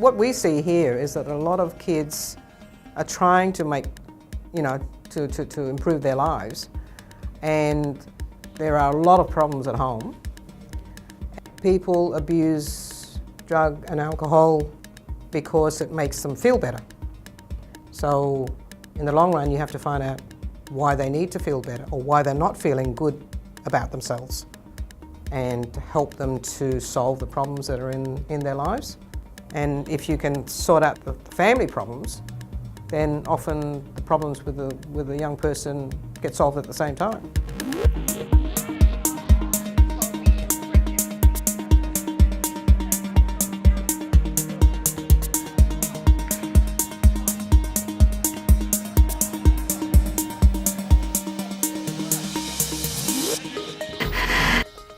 What we see here is that a lot of kids are trying to make, to improve their lives, and there are a lot of problems at home. People abuse drug and alcohol because it makes them feel better. So in the long run, you have to find out why they need to feel better or why they're not feeling good about themselves, and help them to solve the problems that are in their lives. And if you can sort out the family problems, then often the problems with the young person get solved at the same time.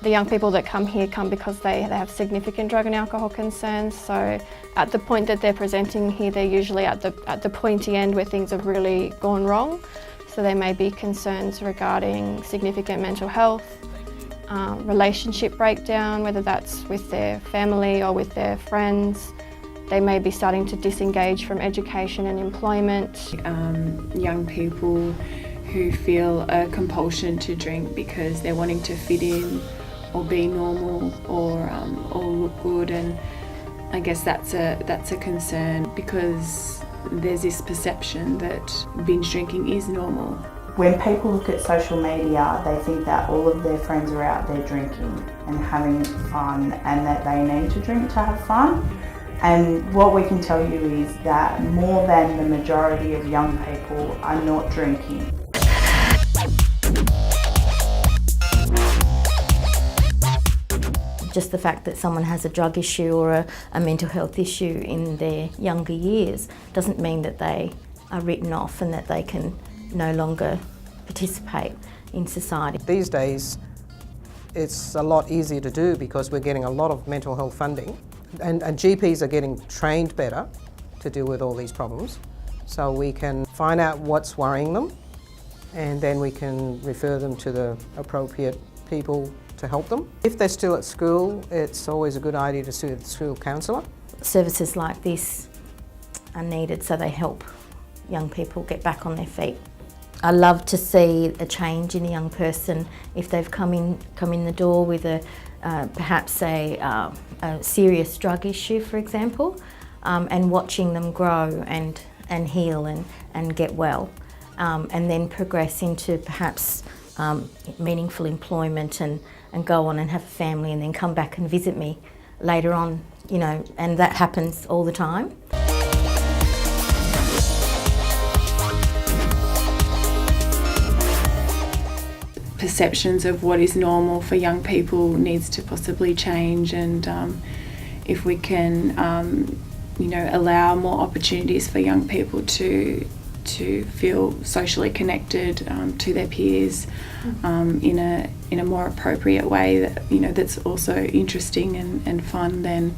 The young people that come here come because they have significant drug and alcohol concerns. So at the point that they're presenting here, they're usually at the pointy end where things have really gone wrong. So there may be concerns regarding significant mental health, relationship breakdown, whether that's with their family or with their friends. They may be starting to disengage from education and employment. Young people who feel a compulsion to drink because they're wanting to fit in or be normal or look good, and I guess that's a concern because there's this perception that binge drinking is normal. When people look at social media, they think that all of their friends are out there drinking and having fun, and that they need to drink to have fun. And what we can tell you is that more than the majority of young people are not drinking. Just the fact that someone has a drug issue or a mental health issue in their younger years doesn't mean that they are written off and that they can no longer participate in society. These days, it's a lot easier to do because we're getting a lot of mental health funding, and GPs are getting trained better to deal with all these problems. So we can find out what's worrying them, and then we can refer them to the appropriate people to help them. If they're still at school, it's always a good idea to see the school counsellor. Services like this are needed so they help young people get back on their feet. I love to see a change in a young person if they've come in the door with perhaps a serious drug issue, for example, and watching them grow and heal and get well, and then progress into perhaps meaningful employment and go on and have a family and then come back and visit me later on, and that happens all the time. Perceptions of what is normal for young people needs to possibly change, and if we can allow more opportunities for young people to feel socially connected to their peers in a more appropriate way that's also interesting and fun, then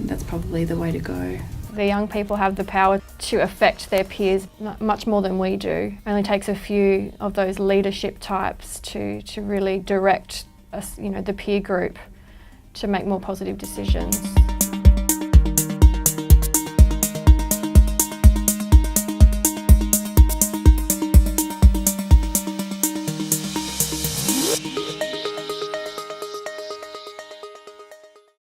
that's probably the way to go. The young people have the power to affect their peers much more than we do. It only takes a few of those leadership types to really direct us, the peer group to make more positive decisions.